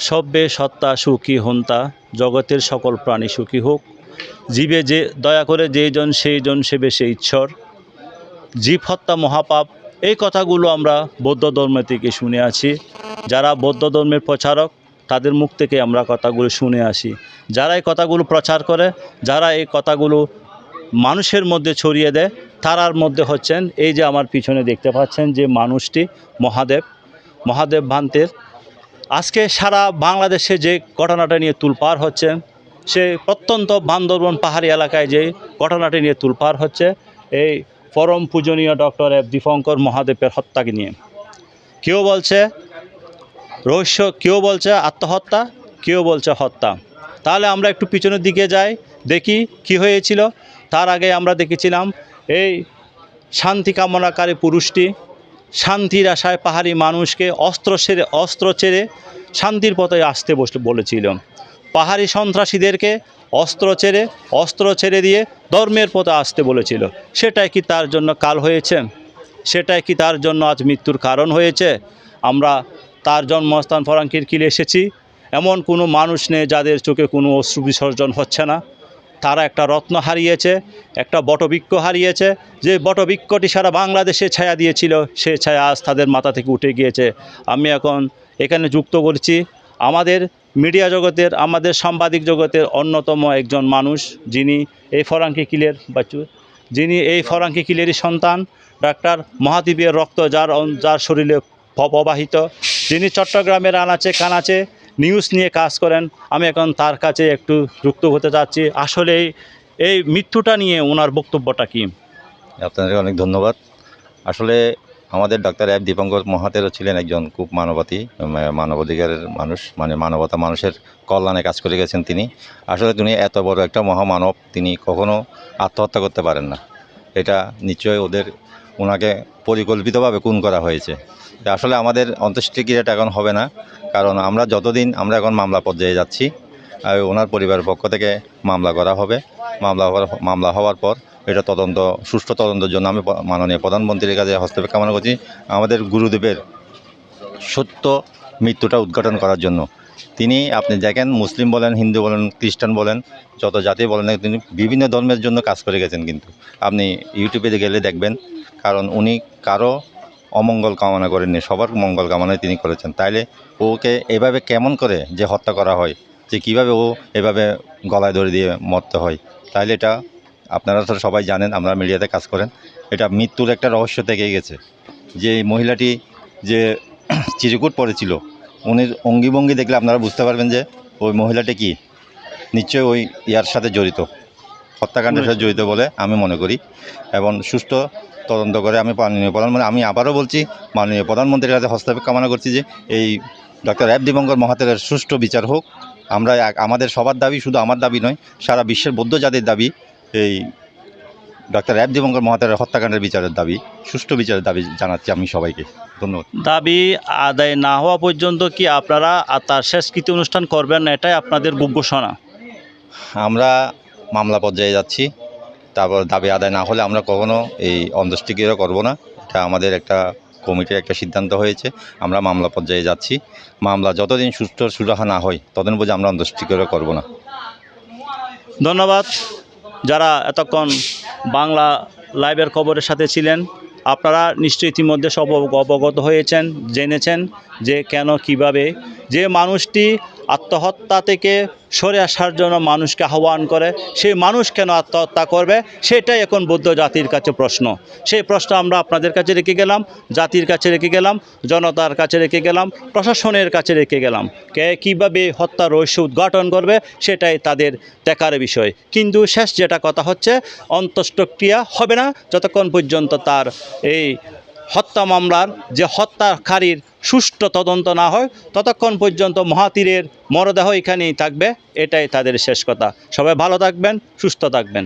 সব্যে সত্তা সুখী হন্তা, জগতের সকল প্রাণী সুখী হোক। জীবে যে দয়া করে যেইজন সেইজন সেবে সে ঈশ্বর। জীব হত্যা মহাপাপ, এই কথাগুলো আমরা বৌদ্ধ ধর্ম থেকে শুনে আছি। যারা বৌদ্ধ ধর্মের প্রচারক তাদের মুখ থেকে আমরা কথাগুলো শুনে আসি। যারা এই কথাগুলো প্রচার করে, যারা এই কথাগুলো মানুষের মধ্যে ছড়িয়ে দেয়, তারার মধ্যে হচ্ছেন এই যে আমার পিছনে দেখতে পাচ্ছেন যে মানুষটি মহাদেব ভান্তের। আজকে সারা বাংলাদেশে যে ঘটনাটা নিয়ে তুলপাড় হচ্ছে, সে প্রত্যন্ত বান্দরবন পাহাড়ি এলাকায় যে ঘটনাটি নিয়ে তুলপাড় হচ্ছে, এই পরম পূজনীয় ডক্টর এফ দীপঙ্কর মহাদেবের হত্যাকে নিয়ে। কেউ বলছে রহস্য, কেউ বলছে আত্মহত্যা, কেউ বলছে হত্যা। তাহলে আমরা একটু পিছনের দিকে যাই, দেখি কি হয়েছিল। তার আগে আমরা দেখেছিলাম এই শান্তি কামনাকারী পুরুষটি শান্তির আশায় পাহাড়ি মানুষকে অস্ত্র ছেড়ে শান্তির পথে আসতে বলেছিল। পাহাড়ি সন্ত্রাসীদেরকে অস্ত্র ছেড়ে দিয়ে ধর্মের পথে আসতে বলেছিল। সেটাই কি তার জন্য কাল হয়েছে? সেটাই কি তার জন্য আজ মৃত্যুর কারণ হয়েছে? আমরা তার জন্মস্থান ফরাঙ্কির কিলে এসেছি। এমন কোনো মানুষ নেই যাদের চোখে কোনো অশ্রু বিসর্জন হচ্ছে না। তারা একটা রত্ন হারিয়েছে, একটা বটবৃক্ষ হারিয়েছে। যে বটবৃক্ষটি সারা বাংলাদেশে ছায়া দিয়েছিল, সে ছায়া আজ তাদের মাথা থেকে উঠে গিয়েছে। আমি এখন এখানে যুক্ত করছি আমাদের মিডিয়া জগতের, আমাদের সাংবাদিক জগতের অন্যতম একজন মানুষ, যিনি এই ফরাঙ্কি কিলেরই সন্তান, ডাক্তার মহাদেবের রক্ত যার শরীরে প্রবাহিত, যিনি চট্টগ্রামের আনাচে কানাচে নিউজ নিয়ে কাজ করেন। আমি এখন তার কাছে একটু যুক্ত হতে চাচ্ছি। আসলে এই মৃত্যুটা নিয়ে ওনার বক্তব্যটা কি? আপনাদের অনেক ধন্যবাদ। আসলে আমাদের ডাক্তার এফ দীপঙ্কর মহাতেরও ছিলেন একজন খুব মানবাধিকারের মানুষ, মানে মানবতা, মানুষের কল্যাণে কাজ করে গেছেন তিনি। আসলে তিনি এত বড় একটা মহামানব, তিনি কখনো আত্মহত্যা করতে পারেন না। এটা নিশ্চয়ই ওনাকে পরিকল্পিতভাবে খুন করা হয়েছে। আসলে আমাদের অন্ত্যেষ্টিক্রিয়াটা এখন হবে না, কারণ আমরা এখন মামলা পর্যায়ে যাচ্ছি। ওনার পরিবারের পক্ষ থেকে মামলা করা হবে। মামলা হওয়ার পর এটা সুষ্ঠু তদন্তের জন্য আমি মাননীয় প্রধানমন্ত্রীর কাছে হস্তক্ষেপ কামনা করছি, আমাদের গুরুদেবের সত্য মৃত্যুটা উদ্ঘাটন করার জন্য। তিনি, আপনি দেখেন, মুসলিম বলেন, হিন্দু বলেন, খ্রিস্টান বলেন, যত জাতি বলেন, তিনি বিভিন্ন ধর্মের জন্য কাজ করে গেছেন। কিন্তু আপনি ইউটিউবে গেলে দেখবেন, কারণ উনি কারো অমঙ্গল কামনা করেননি, সবার মঙ্গল কামনায় তিনি করেছেন। তাইলে ওকে এভাবে কেমন করে যে হত্যা করা হয়, যে কীভাবে ও এভাবে গলায় দড়ি দিয়ে মরতে হয়, তাইলে এটা আপনারা তো সবাই জানেন, আমরা মিডিয়াতে কাজ করেন, এটা মৃত্যুর একটা রহস্য থেকেই গেছে। যে মহিলাটি যে চিরকুট পড়েছিল, উনির অঙ্গিভঙ্গি দেখলে আপনারা বুঝতে পারবেন যে ওই মহিলাটি কি নিশ্চয়ই ওই ইয়ার সাথে জড়িত, হত্যাকাণ্ডের সাথে জড়িত বলে আমি মনে করি। এবং সুষ্ঠু তদন্ত করে আমি আবারও বলছি, মাননীয় প্রধানমন্ত্রীর কাছে হস্তক্ষেপ কামনা করছি যে এই ডক্টর এফ দীপঙ্কর মহাতের সুষ্ঠু বিচার হোক। আমরা আমাদের সবার দাবি, শুধু আমার দাবি নয়, সারা বিশ্বের বৌদ্ধ জাতির দাবি, এই ডক্টর এফ দীপঙ্কর মহাতের হত্যাকাণ্ডের বিচারের দাবি, সুষ্ঠু বিচারের দাবি জানাচ্ছি আমি সবাইকে। ধন্যবাদ। দাবি আদায় না হওয়া পর্যন্ত কি আপনারা তার শেষকৃত্য অনুষ্ঠান করবেন না, এটাই আপনাদের ঘোষণা? আমরা মামলা পর্যায়ে যাচ্ছি, তারপর দাবি আদায় না হলে আমরা কখনো এই অন্ত্যেষ্টিক্রিয়া করব না। এটা আমাদের একটা কমিটির একটা সিদ্ধান্ত হয়েছে। আমরা মামলা পর্যায়ে যাচ্ছি। মামলা যতদিন সুরাহা না হয় ততদিন পর্যন্ত আমরা অন্ত্যেষ্টিক্রিয়া করব না। ধন্যবাদ যারা এতক্ষণ বাংলা লাইভের খবরের সাথে ছিলেন। আপনারা নিশ্চয়ই ইতিমধ্যে সব অবগত হয়েছেন, জেনেছেন যে কেন কিভাবে যে মানুষটি আত্মহত্যা থেকে সরে আসার জন্য মানুষকে আহ্বান করে, সেই মানুষ কেন আত্মহত্যা করবে, সেটাই এখন বৌদ্ধ জাতির কাছে প্রশ্ন। সেই প্রশ্ন আমরা আপনাদের কাছে রেখে গেলাম, জাতির কাছে রেখে গেলাম, জনতার কাছে রেখে গেলাম, প্রশাসনের কাছে রেখে গেলাম। কে কীভাবে হত্যার রহস্য উদ্ঘাটন করবে সেটাই তাদের দেখার বিষয়। কিন্তু শেষ যেটা কথা হচ্ছে, অন্ত্যেষ্টিক্রিয়া হবে না যতক্ষণ পর্যন্ত তার এই হত্যা মামলার যে হত্যাকারীর সুষ্ঠু তদন্ত না হয়, ততক্ষণ পর্যন্ত মহাতীরের মরদেহ এখানেই থাকবে। এটাই তাদের শেষ কথা। সবাই ভালো থাকবেন, সুস্থ থাকবেন।